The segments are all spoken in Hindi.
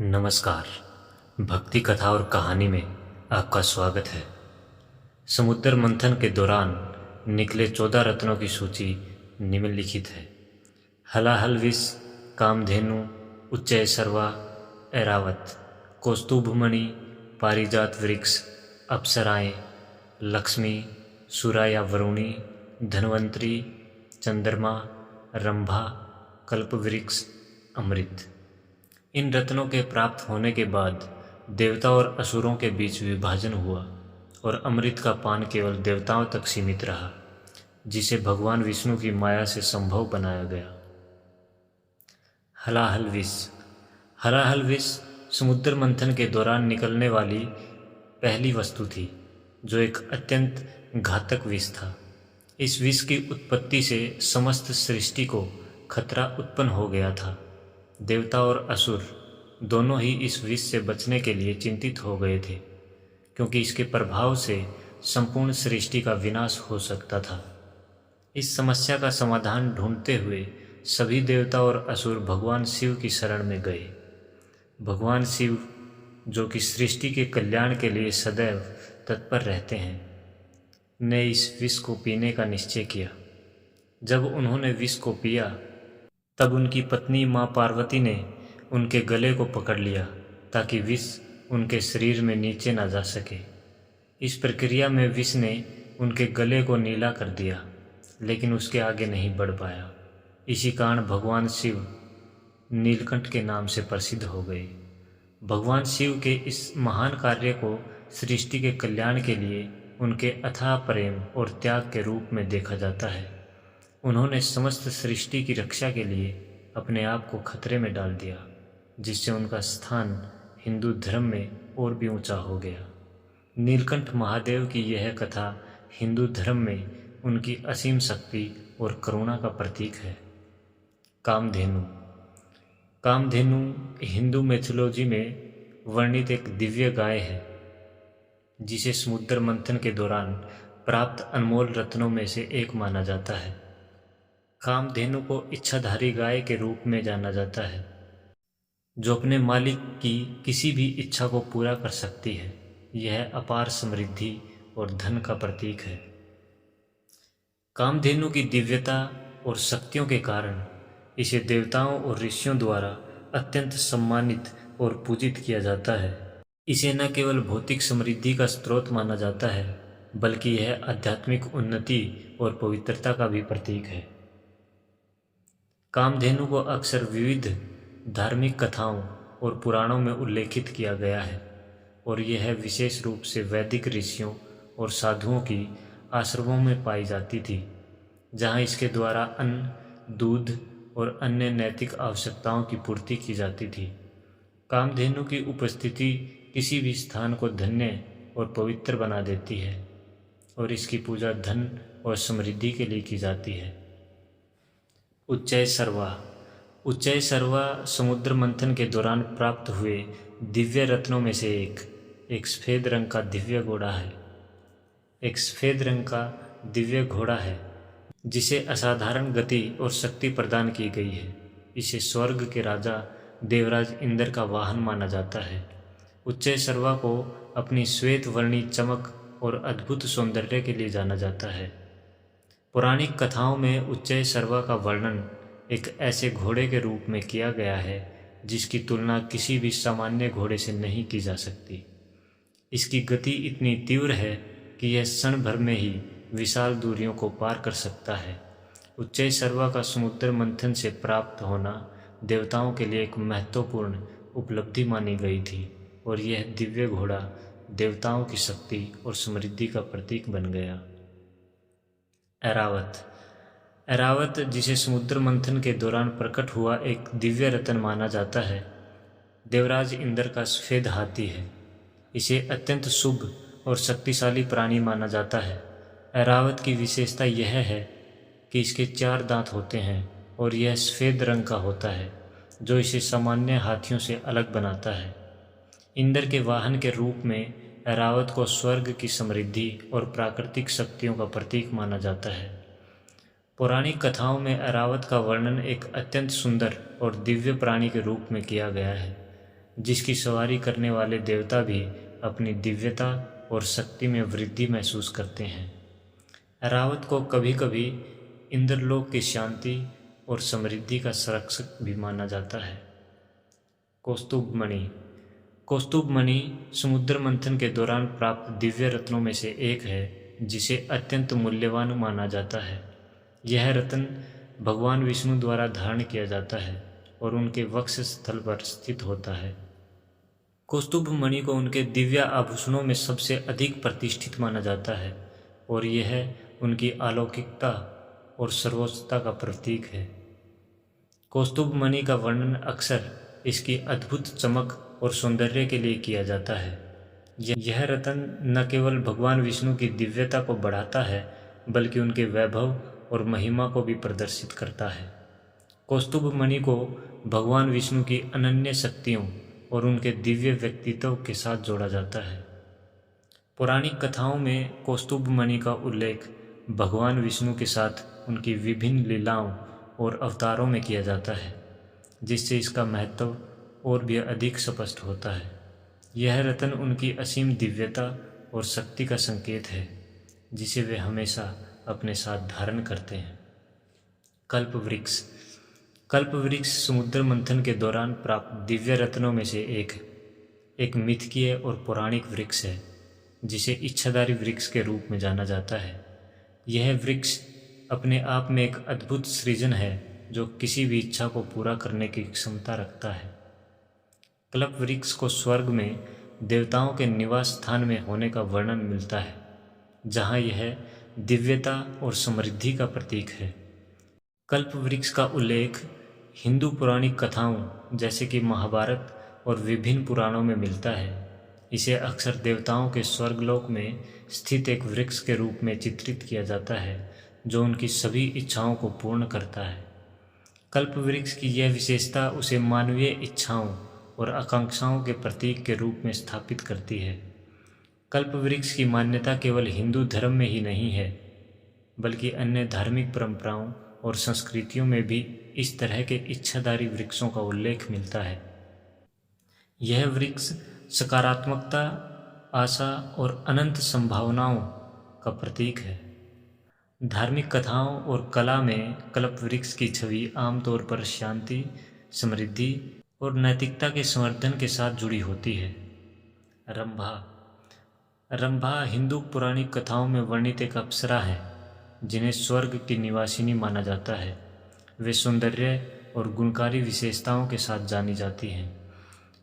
नमस्कार। भक्ति कथा और कहानी में आपका स्वागत है। समुद्र मंथन के दौरान निकले 14 रत्नों की सूची निम्नलिखित है। हलाहल विष, कामधेनु, उच्चैःसर्वा, ऐरावत, कौस्तुभमणि, पारिजात वृक्ष, अप्सराएं, लक्ष्मी, सुरा या वरुणी, धन्वंतरी, चंद्रमा, रंभा, कल्पवृक्ष, अमृत। इन रत्नों के प्राप्त होने के बाद देवता और असुरों के बीच विभाजन हुआ और अमृत का पान केवल देवताओं तक सीमित रहा, जिसे भगवान विष्णु की माया से संभव बनाया गया। हलाहल विष। हलाहल विष समुद्र मंथन के दौरान निकलने वाली पहली वस्तु थी, जो एक अत्यंत घातक विष था। इस विष की उत्पत्ति से समस्त सृष्टि को खतरा उत्पन्न हो गया था। देवता और असुर दोनों ही इस विष से बचने के लिए चिंतित हो गए थे, क्योंकि इसके प्रभाव से संपूर्ण सृष्टि का विनाश हो सकता था। इस समस्या का समाधान ढूंढते हुए सभी देवता और असुर भगवान शिव की शरण में गए। भगवान शिव, जो कि सृष्टि के कल्याण के लिए सदैव तत्पर रहते हैं, ने इस विष को पीने का निश्चय किया। जब उन्होंने विष को पिया, तब उनकी पत्नी माँ पार्वती ने उनके गले को पकड़ लिया ताकि विष उनके शरीर में नीचे ना जा सके। इस प्रक्रिया में विष ने उनके गले को नीला कर दिया, लेकिन उसके आगे नहीं बढ़ पाया। इसी कारण भगवान शिव नीलकंठ के नाम से प्रसिद्ध हो गए। भगवान शिव के इस महान कार्य को सृष्टि के कल्याण के लिए उनके अथाह प्रेम और त्याग के रूप में देखा जाता है। उन्होंने समस्त सृष्टि की रक्षा के लिए अपने आप को खतरे में डाल दिया, जिससे उनका स्थान हिंदू धर्म में और भी ऊंचा हो गया। नीलकंठ महादेव की यह कथा हिंदू धर्म में उनकी असीम शक्ति और करुणा का प्रतीक है। कामधेनु। कामधेनु हिंदू मैथोलॉजी में वर्णित एक दिव्य गाय है, जिसे समुद्र मंथन के दौरान प्राप्त अनमोल रत्नों में से एक माना जाता है। कामधेनु को इच्छाधारी गाय के रूप में जाना जाता है, जो अपने मालिक की किसी भी इच्छा को पूरा कर सकती है। यह अपार समृद्धि और धन का प्रतीक है। कामधेनु की दिव्यता और शक्तियों के कारण इसे देवताओं और ऋषियों द्वारा अत्यंत सम्मानित और पूजित किया जाता है। इसे न केवल भौतिक समृद्धि का स्रोत माना जाता है, बल्कि यह आध्यात्मिक उन्नति और पवित्रता का भी प्रतीक है। कामधेनु को अक्सर विविध धार्मिक कथाओं और पुराणों में उल्लेखित किया गया है, और यह विशेष रूप से वैदिक ऋषियों और साधुओं की आश्रमों में पाई जाती थी, जहां इसके द्वारा अन्न, दूध और अन्य नैतिक आवश्यकताओं की पूर्ति की जाती थी। कामधेनु की उपस्थिति किसी भी स्थान को धन्य और पवित्र बना देती है, और इसकी पूजा धन और समृद्धि के लिए की जाती है। उच्चैःसर्वा। उच्चैःसर्वा समुद्र मंथन के दौरान प्राप्त हुए दिव्य रत्नों में से एक सफ़ेद रंग का दिव्य घोड़ा है। एक सफ़ेद रंग का दिव्य घोड़ा है, जिसे असाधारण गति और शक्ति प्रदान की गई है। इसे स्वर्ग के राजा देवराज इंद्र का वाहन माना जाता है। उच्चैःसर्वा को अपनी श्वेत वर्णी चमक और अद्भुत सौंदर्य के लिए जाना जाता है। पौराणिक कथाओं में उच्चैःसर्वा का वर्णन एक ऐसे घोड़े के रूप में किया गया है जिसकी तुलना किसी भी सामान्य घोड़े से नहीं की जा सकती। इसकी गति इतनी तीव्र है कि यह क्षण भर में ही विशाल दूरियों को पार कर सकता है। उच्चैःसर्वा का समुद्र मंथन से प्राप्त होना देवताओं के लिए एक महत्वपूर्ण उपलब्धि मानी गई थी, और यह दिव्य घोड़ा देवताओं की शक्ति और समृद्धि का प्रतीक बन गया। ऐरावत। ऐरावत, जिसे समुद्र मंथन के दौरान प्रकट हुआ एक दिव्य रत्न माना जाता है, देवराज इंद्र का सफ़ेद हाथी है। इसे अत्यंत शुभ और शक्तिशाली प्राणी माना जाता है। ऐरावत की विशेषता यह है कि इसके 4 दांत होते हैं और यह सफ़ेद रंग का होता है, जो इसे सामान्य हाथियों से अलग बनाता है। इंद्र के वाहन के रूप में ऐरावत को स्वर्ग की समृद्धि और प्राकृतिक शक्तियों का प्रतीक माना जाता है। पौराणिक कथाओं में ऐरावत का वर्णन एक अत्यंत सुंदर और दिव्य प्राणी के रूप में किया गया है, जिसकी सवारी करने वाले देवता भी अपनी दिव्यता और शक्ति में वृद्धि महसूस करते हैं। ऐरावत को कभी कभी इंद्रलोक की शांति और समृद्धि का संरक्षक भी माना जाता है। कौस्तुभ मणि। कौस्तुभ मणि समुद्र मंथन के दौरान प्राप्त दिव्य रत्नों में से एक है, जिसे अत्यंत मूल्यवान माना जाता है। यह रत्न भगवान विष्णु द्वारा धारण किया जाता है और उनके वक्ष स्थल पर स्थित होता है। कौस्तुभ मणि को उनके दिव्य आभूषणों में सबसे अधिक प्रतिष्ठित माना जाता है और यह उनकी अलौकिकता और सर्वोच्चता का प्रतीक है। कौस्तुभ मणि का वर्णन अक्सर इसकी अद्भुत चमक और सौंदर्य के लिए किया जाता है। यह रत्न न केवल भगवान विष्णु की दिव्यता को बढ़ाता है, बल्कि उनके वैभव और महिमा को भी प्रदर्शित करता है। कौस्तुभ मणि को भगवान विष्णु की अनन्य शक्तियों और उनके दिव्य व्यक्तित्व के साथ जोड़ा जाता है। पौराणिक कथाओं में कौस्तुभ मणि का उल्लेख भगवान विष्णु के साथ उनकी विभिन्न लीलाओं और अवतारों में किया जाता है, जिससे इसका महत्व और भी अधिक स्पष्ट होता है। यह रत्न उनकी असीम दिव्यता और शक्ति का संकेत है, जिसे वे हमेशा अपने साथ धारण करते हैं। कल्प वृक्ष। कल्प वृक्ष समुद्र मंथन के दौरान प्राप्त दिव्य रत्नों में से एक मिथकीय और पौराणिक वृक्ष है, जिसे इच्छाधारी वृक्ष के रूप में जाना जाता है। यह वृक्ष अपने आप में एक अद्भुत सृजन है, जो किसी भी इच्छा को पूरा करने की क्षमता रखता है। कल्प वृक्ष को स्वर्ग में देवताओं के निवास स्थान में होने का वर्णन मिलता है, जहाँ यह दिव्यता और समृद्धि का प्रतीक है। कल्प वृक्ष का उल्लेख हिंदू पौराणिक कथाओं जैसे कि महाभारत और विभिन्न पुराणों में मिलता है। इसे अक्सर देवताओं के स्वर्गलोक में स्थित एक वृक्ष के रूप में चित्रित किया जाता है, जो उनकी सभी इच्छाओं को पूर्ण करता है। कल्प वृक्ष की यह विशेषता उसे मानवीय इच्छाओं और आकांक्षाओं के प्रतीक के रूप में स्थापित करती है। कल्प वृक्ष की मान्यता केवल हिंदू धर्म में ही नहीं है, बल्कि अन्य धार्मिक परंपराओं और संस्कृतियों में भी इस तरह के इच्छाधारी वृक्षों का उल्लेख मिलता है। यह वृक्ष सकारात्मकता, आशा और अनंत संभावनाओं का प्रतीक है। धार्मिक कथाओं और कला में कल्प वृक्ष की छवि आमतौर पर शांति, समृद्धि और नैतिकता के संवर्धन के साथ जुड़ी होती है। रंभा। रंभा हिंदू पौराणिक कथाओं में वर्णित एक अप्सरा है, जिन्हें स्वर्ग की निवासिनी माना जाता है। वे सौंदर्य और गुणकारी विशेषताओं के साथ जानी जाती हैं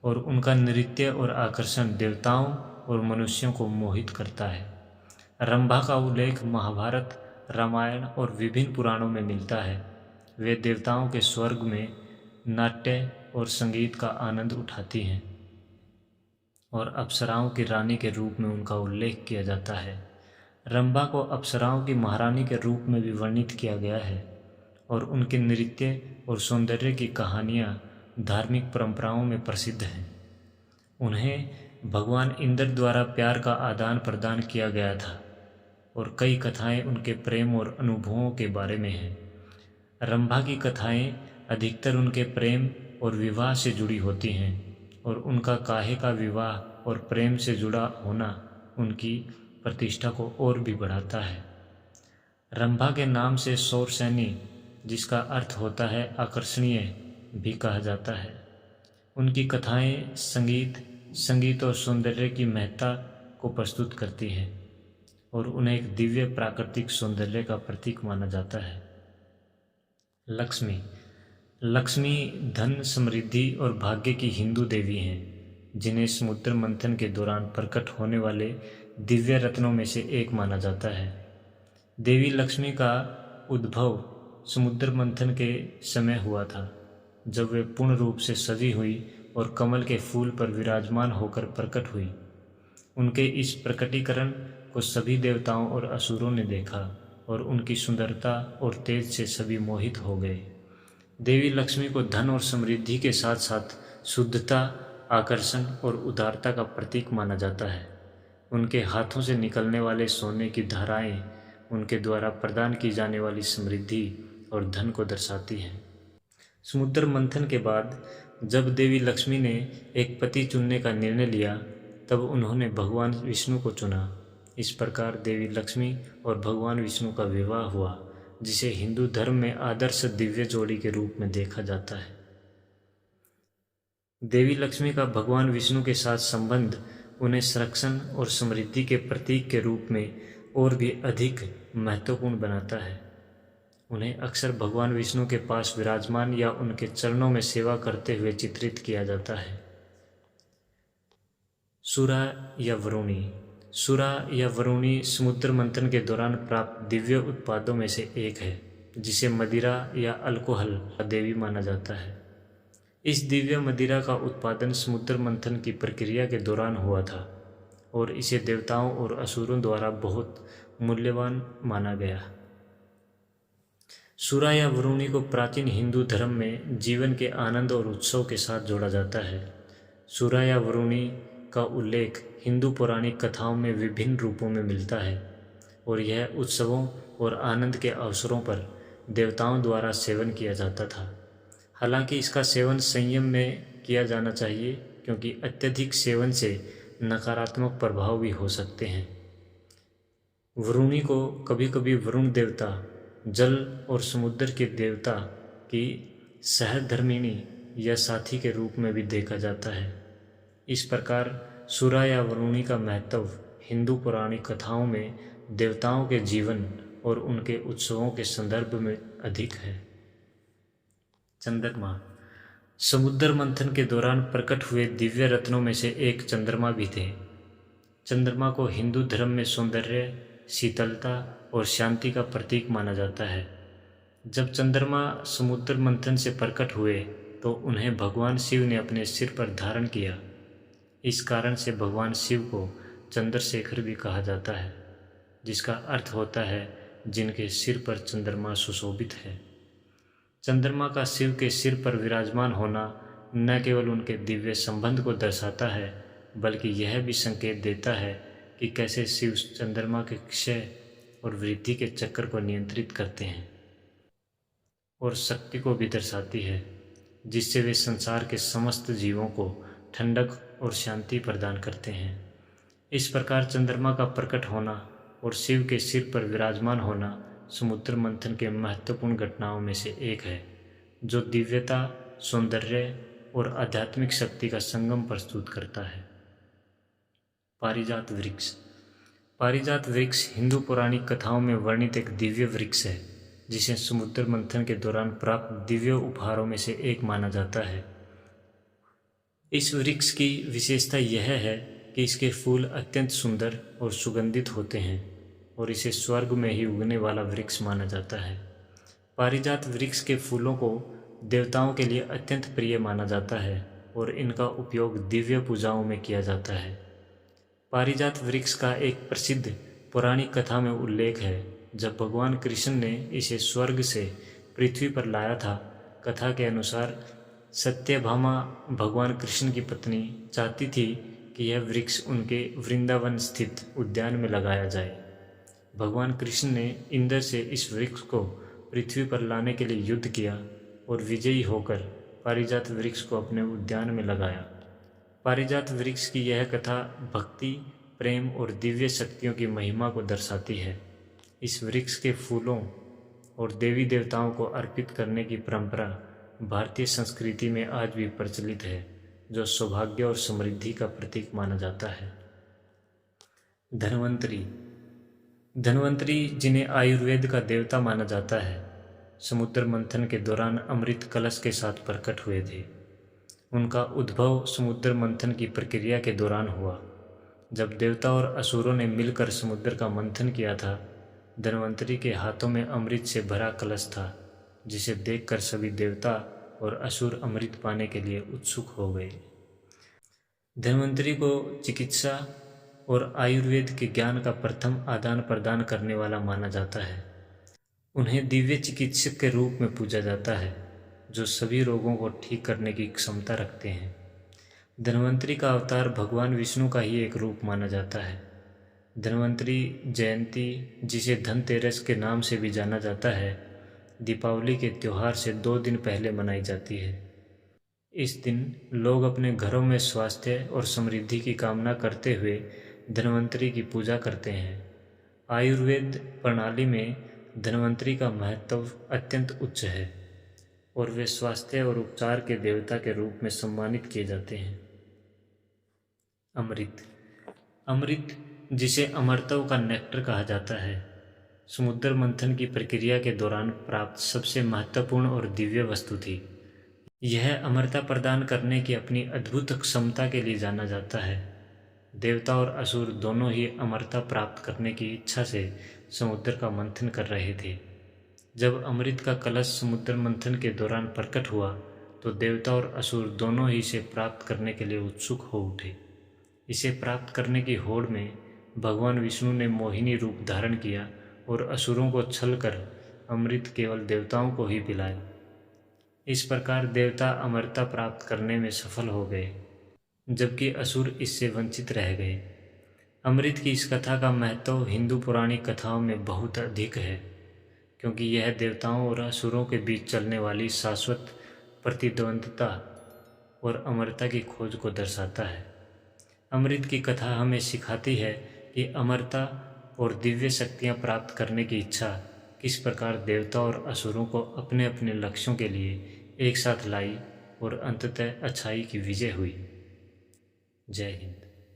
और उनका नृत्य और आकर्षण देवताओं और मनुष्यों को मोहित करता है। रंभा का उल्लेख महाभारत, रामायण और विभिन्न पुराणों में मिलता है। वे देवताओं के स्वर्ग में नाट्य और संगीत का आनंद उठाती हैं और अप्सराओं की रानी के रूप में उनका उल्लेख किया जाता है। रंभा को अप्सराओं की महारानी के रूप में भी वर्णित किया गया है और उनके नृत्य और सौंदर्य की कहानियाँ धार्मिक परंपराओं में प्रसिद्ध हैं। उन्हें भगवान इंद्र द्वारा प्यार का आदान प्रदान किया गया था और कई कथाएं उनके प्रेम और अनुभवों के बारे में हैं। रंभा की कथाएं अधिकतर उनके प्रेम और विवाह से जुड़ी होती हैं और उनका काहे का विवाह और प्रेम से जुड़ा होना उनकी प्रतिष्ठा को और भी बढ़ाता है। रंभा के नाम से शौरसेनी, जिसका अर्थ होता है आकर्षणीय, भी कहा जाता है। उनकी कथाएं संगीत और सौंदर्य की महत्ता को प्रस्तुत करती हैं और उन्हें एक दिव्य प्राकृतिक सौंदर्य का प्रतीक माना जाता है। लक्ष्मी। लक्ष्मी धन, समृद्धि और भाग्य की हिंदू देवी हैं, जिन्हें समुद्र मंथन के दौरान प्रकट होने वाले दिव्य रत्नों में से एक माना जाता है। देवी लक्ष्मी का उद्भव समुद्र मंथन के समय हुआ था, जब वे पूर्ण रूप से सजी हुई और कमल के फूल पर विराजमान होकर प्रकट हुई। उनके इस प्रकटीकरण को सभी देवताओं और असुरों ने देखा और उनकी सुंदरता और तेज से सभी मोहित हो गए। देवी लक्ष्मी को धन और समृद्धि के साथ साथ शुद्धता, आकर्षण और उदारता का प्रतीक माना जाता है। उनके हाथों से निकलने वाले सोने की धाराएं उनके द्वारा प्रदान की जाने वाली समृद्धि और धन को दर्शाती हैं। समुद्र मंथन के बाद जब देवी लक्ष्मी ने एक पति चुनने का निर्णय लिया, तब उन्होंने भगवान विष्णु को चुना। इस प्रकार देवी लक्ष्मी और भगवान विष्णु का विवाह हुआ, जिसे हिंदू धर्म में आदर्श दिव्य जोड़ी के रूप में देखा जाता है। देवी लक्ष्मी का भगवान विष्णु के साथ संबंध उन्हें संरक्षण और समृद्धि के प्रतीक के रूप में और भी अधिक महत्वपूर्ण बनाता है। उन्हें अक्सर भगवान विष्णु के पास विराजमान या उनके चरणों में सेवा करते हुए चित्रित किया जाता है। सुरा या वरुणी। सुरा या वरुणी समुद्र मंथन के दौरान प्राप्त दिव्य उत्पादों में से एक है, जिसे मदिरा या अल्कोहल का देवी माना जाता है। इस दिव्य मदिरा का उत्पादन समुद्र मंथन की प्रक्रिया के दौरान हुआ था और इसे देवताओं और असुरों द्वारा बहुत मूल्यवान माना गया। सुरा या वरुणी को प्राचीन हिंदू धर्म में जीवन के आनंद और उत्सव के साथ जोड़ा जाता है। सुरा या वरुणी का उल्लेख हिंदू पौराणिक कथाओं में विभिन्न रूपों में मिलता है और यह उत्सवों और आनंद के अवसरों पर देवताओं द्वारा सेवन किया जाता था। हालांकि इसका सेवन संयम में किया जाना चाहिए, क्योंकि अत्यधिक सेवन से नकारात्मक प्रभाव भी हो सकते हैं। वरुणी को कभी कभी वरुण देवता, जल और समुद्र के देवता की सहधर्मिणी या साथी के रूप में भी देखा जाता है। इस प्रकार सुरा या वरुणी का महत्व हिंदू पौराणिक कथाओं में देवताओं के जीवन और उनके उत्सवों के संदर्भ में अधिक है। चंद्रमा। समुद्र मंथन के दौरान प्रकट हुए दिव्य रत्नों में से एक चंद्रमा भी थे। चंद्रमा को हिंदू धर्म में सौंदर्य, शीतलता और शांति का प्रतीक माना जाता है। जब चंद्रमा समुद्र मंथन से प्रकट हुए तो उन्हें भगवान शिव ने अपने सिर पर धारण किया। इस कारण से भगवान शिव को चंद्रशेखर भी कहा जाता है, जिसका अर्थ होता है जिनके सिर पर चंद्रमा सुशोभित है। चंद्रमा का शिव के सिर पर विराजमान होना न केवल उनके दिव्य संबंध को दर्शाता है, बल्कि यह भी संकेत देता है कि कैसे शिव चंद्रमा के क्षय और वृद्धि के चक्र को नियंत्रित करते हैं, और शक्ति को भी दर्शाती है, जिससे वे संसार के समस्त जीवों को ठंडक और शांति प्रदान करते हैं। इस प्रकार चंद्रमा का प्रकट होना और शिव के सिर पर विराजमान होना समुद्र मंथन के महत्वपूर्ण घटनाओं में से एक है, जो दिव्यता, सौंदर्य और आध्यात्मिक शक्ति का संगम प्रस्तुत करता है। पारिजात वृक्ष। पारिजात वृक्ष हिंदू पौराणिक कथाओं में वर्णित एक दिव्य वृक्ष है, जिसे समुद्र मंथन के दौरान प्राप्त दिव्य उपहारों में से एक माना जाता है। इस वृक्ष की विशेषता यह है कि इसके फूल अत्यंत सुंदर और सुगंधित होते हैं और इसे स्वर्ग में ही उगने वाला वृक्ष माना जाता है। पारिजात वृक्ष के फूलों को देवताओं के लिए अत्यंत प्रिय माना जाता है और इनका उपयोग दिव्य पूजाओं में किया जाता है। पारिजात वृक्ष का एक प्रसिद्ध पौराणिक कथा में उल्लेख है, जब भगवान कृष्ण ने इसे स्वर्ग से पृथ्वी पर लाया था। कथा के अनुसार सत्यभामा, भगवान कृष्ण की पत्नी, चाहती थी कि यह वृक्ष उनके वृंदावन स्थित उद्यान में लगाया जाए। भगवान कृष्ण ने इंद्र से इस वृक्ष को पृथ्वी पर लाने के लिए युद्ध किया और विजयी होकर पारिजात वृक्ष को अपने उद्यान में लगाया। पारिजात वृक्ष की यह कथा भक्ति, प्रेम और दिव्य शक्तियों की महिमा को दर्शाती है। इस वृक्ष के फूलों और देवी देवताओं को अर्पित करने की परंपरा भारतीय संस्कृति में आज भी प्रचलित है, जो सौभाग्य और समृद्धि का प्रतीक माना जाता है। धन्वंतरी। धन्वंतरी, जिन्हें आयुर्वेद का देवता माना जाता है, समुद्र मंथन के दौरान अमृत कलश के साथ प्रकट हुए थे। उनका उद्भव समुद्र मंथन की प्रक्रिया के दौरान हुआ, जब देवता और असुरों ने मिलकर समुद्र का मंथन किया था। धन्वंतरी के हाथों में अमृत से भरा कलश था, जिसे देखकर सभी देवता और असुर अमृत पाने के लिए उत्सुक हो गए। धन्वंतरी को चिकित्सा और आयुर्वेद के ज्ञान का प्रथम आदान प्रदान करने वाला माना जाता है। उन्हें दिव्य चिकित्सक के रूप में पूजा जाता है, जो सभी रोगों को ठीक करने की क्षमता रखते हैं। धन्वंतरी का अवतार भगवान विष्णु का ही एक रूप माना जाता है। धन्वंतरी जयंती, जिसे धनतेरस के नाम से भी जाना जाता है, दीपावली के त्यौहार से 2 दिन पहले मनाई जाती है। इस दिन लोग अपने घरों में स्वास्थ्य और समृद्धि की कामना करते हुए धन्वंतरि की पूजा करते हैं। आयुर्वेद प्रणाली में धन्वंतरि का महत्व अत्यंत उच्च है और वे स्वास्थ्य और उपचार के देवता के रूप में सम्मानित किए जाते हैं। अमृत। अमृत, जिसे अमरत्व का नेक्टर कहा जाता है, समुद्र मंथन की प्रक्रिया के दौरान प्राप्त सबसे महत्वपूर्ण और दिव्य वस्तु थी। यह अमरता प्रदान करने की अपनी अद्भुत क्षमता के लिए जाना जाता है। देवता और असुर दोनों ही अमरता प्राप्त करने की इच्छा से समुद्र का मंथन कर रहे थे। जब अमृत का कलश समुद्र मंथन के दौरान प्रकट हुआ तो देवता और असुर दोनों ही इसे प्राप्त करने के लिए उत्सुक हो उठे। इसे प्राप्त करने की होड़ में भगवान विष्णु ने मोहिनी रूप धारण किया और असुरों को छल कर अमृत केवल देवताओं को ही पिलाया। इस प्रकार देवता अमरता प्राप्त करने में सफल हो गए, जबकि असुर इससे वंचित रह गए। अमृत की इस कथा का महत्व हिंदू पौराणिक कथाओं में बहुत अधिक है, क्योंकि यह देवताओं और असुरों के बीच चलने वाली शाश्वत प्रतिद्वंद्विता और अमरता की खोज को दर्शाता है। अमृत की कथा हमें सिखाती है कि अमरता और दिव्य शक्तियाँ प्राप्त करने की इच्छा किस प्रकार देवता और असुरों को अपने अपने लक्ष्यों के लिए एक साथ लाई और अंततः अच्छाई की विजय हुई। जय हिंद।